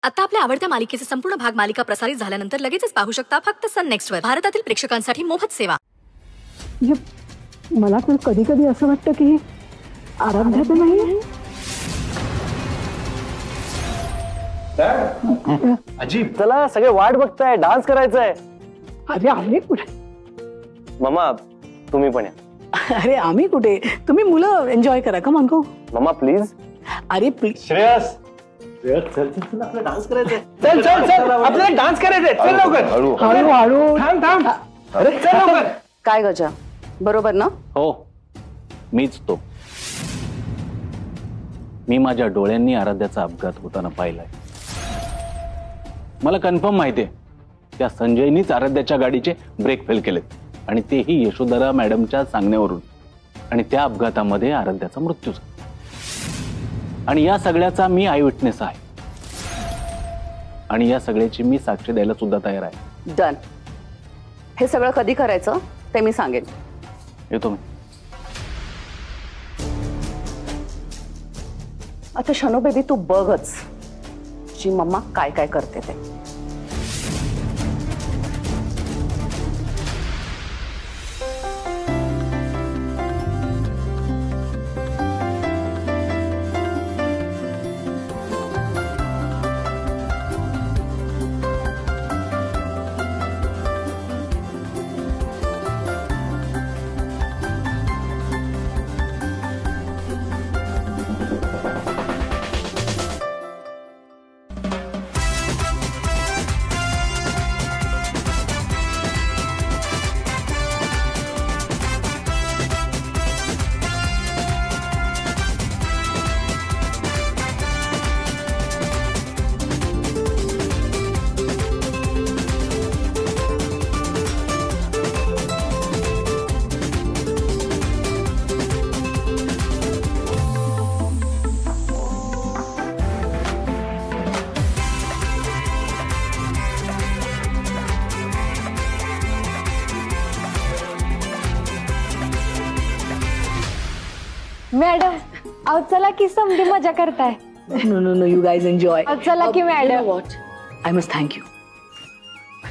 आता आपल्या आवडत्या मालिकेचे संपूर्ण भाग मालिका प्रसारित झाल्यानंतर लगेचच पाहू शकता फक्त सन नेक्स्ट वर. भारतातील प्रेक्षकांसाठी मोफत सेवा. मला तर कधी कधी असं वाटतं की आराध्या तर नाही. अजीब, चला सगळे वाट बघताय, डान्स करायचा आहे. अरे आम्ही कुठे? मम्मा तुम्ही पण या. अरे आम्ही कुठे, तुम्ही मुलं एन्जॉय करा. का मानको मम्मा प्लीज. अरे प्लीज श्रेयस, चल चल चल, आपल्याला डान्स करायचंय. चल चल चल, आपल्याला डान्स करायचंय. चल लवकर. हळू हळू थांब थांब. अरे चल लवकर. काय गजा, बरोबर ना? हो, मीच तो. मी माझ्या डोळ्यांनी आराध्याचा अपघात होताना पाहिलाय. मला कन्फर्म माहितीये त्या संजयनीच आराध्याच्या गाडीचे ब्रेक फेल केलेत आणि तेही यशोधरा मॅडमच्या सांगण्यावरून. आणि त्या अपघातामध्ये आराध्याचा मृत्यू झाला. आणि या सगळ्याचा मी आय विटनेस आहे आणि या सगळ्याची मी साक्ष द्यायला सुद्धा तयार आहे. डन. हे सगळं कधी करायचं ते मी सांगेन. येतो मी. आता शनो बेबी तू बघच जी मम्मा काय काय करते ते. मॅडम अहो चला की समधी मजा करताय. No no no, you guys enjoy. चला की madam. I must thank you.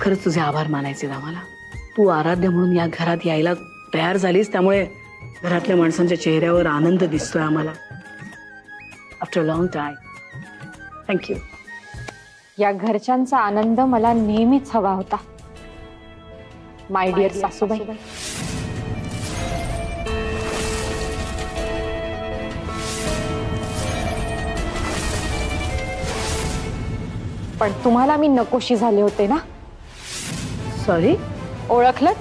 खरंच तुझे आभार मानायचे आम्हाला. तू आराध्य म्हणून या घरात यायला तयार झालीस, त्यामुळे घरातल्या माणसांच्या चेहऱ्यावर आनंद दिसतोय आम्हाला आफ्टर लॉंग टाइम. थँक्यू. या घरच्यांचा आनंद मला नेहमीच हवा होता. माय डिअर सासूबाई. पण तुम्हाला मी नकोशी झाले होते ना. सॉरी. ओळखलं